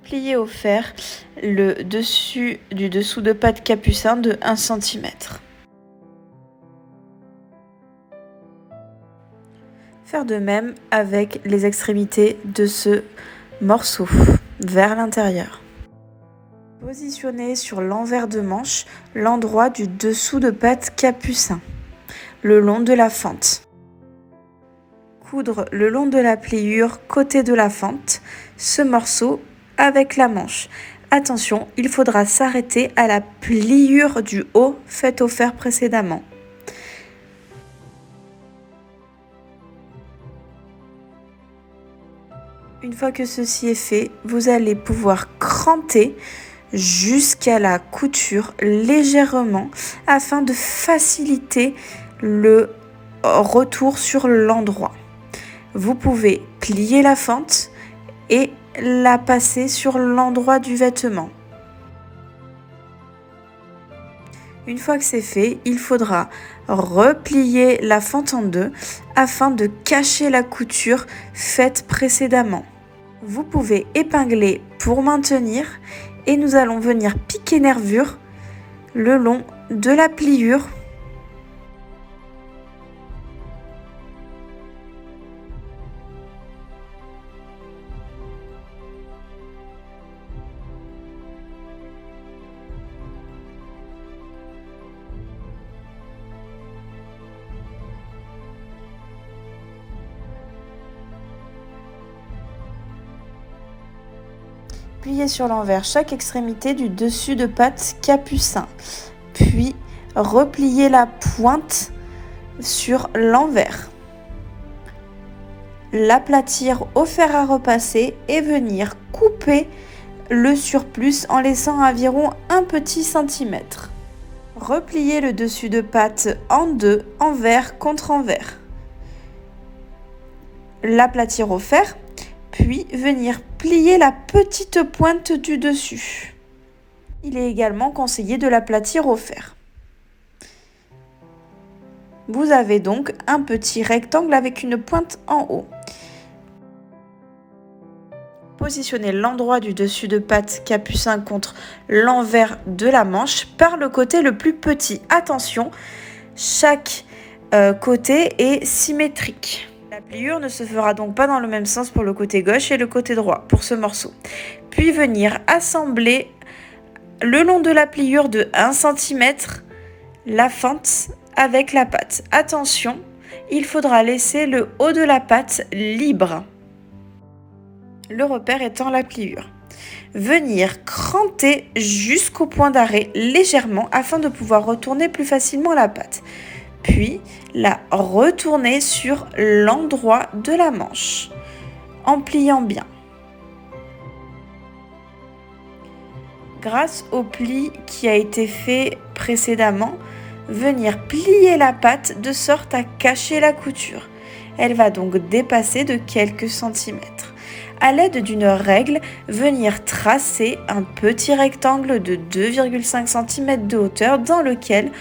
Pliez au fer le dessus du dessous de patte capucin de 1 cm. Faire de même avec les extrémités de ce morceau vers l'intérieur. Positionnez sur l'envers de manche l'endroit du dessous de patte capucin, le long de la fente. Coudre le long de la pliure côté de la fente, ce morceau avec la manche. Attention, il faudra s'arrêter à la pliure du haut faite au fer précédemment. Une fois que ceci est fait, vous allez pouvoir cranter jusqu'à la couture légèrement afin de faciliter le retour sur l'endroit. Vous pouvez plier la fente et la passer sur l'endroit du vêtement. Une fois que c'est fait, il faudra replier la fente en deux afin de cacher la couture faite précédemment. Vous pouvez épingler pour maintenir et nous allons venir piquer nervure le long de la pliure. Pliez sur l'envers chaque extrémité du dessus de patte capucin, puis repliez la pointe sur l'envers. L'aplatir au fer à repasser et venir couper le surplus en laissant environ un petit centimètre. Repliez le dessus de patte en deux, envers contre envers. L'aplatir au fer, puis venir plier la petite pointe du dessus. Il est également conseillé de l'aplatir au fer. Vous avez donc un petit rectangle avec une pointe en haut. Positionnez l'endroit du dessus de patte capucin contre l'envers de la manche par le côté le plus petit. Attention, chaque côté est symétrique. La pliure ne se fera donc pas dans le même sens pour le côté gauche et le côté droit pour ce morceau. Puis venir assembler le long de la pliure de 1 cm la fente avec la patte. Attention, il faudra laisser le haut de la patte libre. Le repère étant la pliure. Venir cranter jusqu'au point d'arrêt légèrement afin de pouvoir retourner plus facilement la patte. Puis la retourner sur l'endroit de la manche en pliant bien. Grâce au pli qui a été fait précédemment, venir plier la patte de sorte à cacher la couture. Elle va donc dépasser de quelques centimètres. À l'aide d'une règle, venir tracer un petit rectangle de 2,5 cm de hauteur dans lequel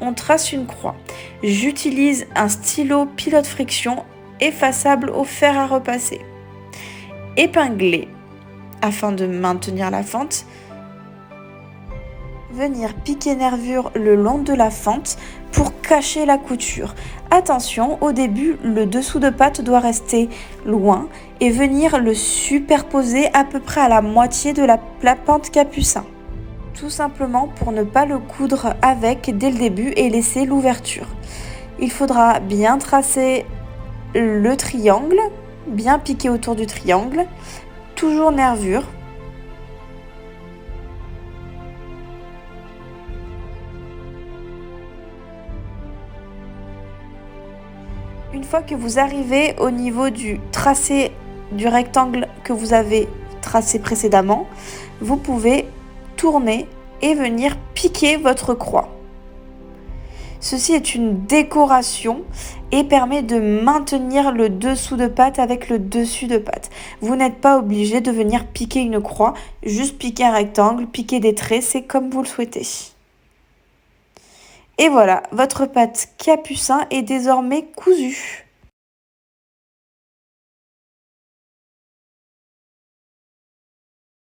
on trace une croix. J'utilise un stylo pilote friction effaçable au fer à repasser. Épingler afin de maintenir la fente. Venir piquer nervure le long de la fente pour cacher la couture. Attention, au début, le dessous de patte doit rester loin et venir le superposer à peu près à la moitié de la pente capucin. Tout simplement pour ne pas le coudre avec dès le début et laisser l'ouverture. Il faudra bien tracer le triangle, bien piquer autour du triangle, toujours nervure. Une fois que vous arrivez au niveau du tracé du rectangle que vous avez tracé précédemment, vous pouvez tourner et venir piquer votre croix. Ceci est une décoration et permet de maintenir le dessous de patte avec le dessus de patte. Vous n'êtes pas obligé de venir piquer une croix, juste piquer un rectangle, piquer des traits, c'est comme vous le souhaitez. Et voilà, votre patte capucin est désormais cousue.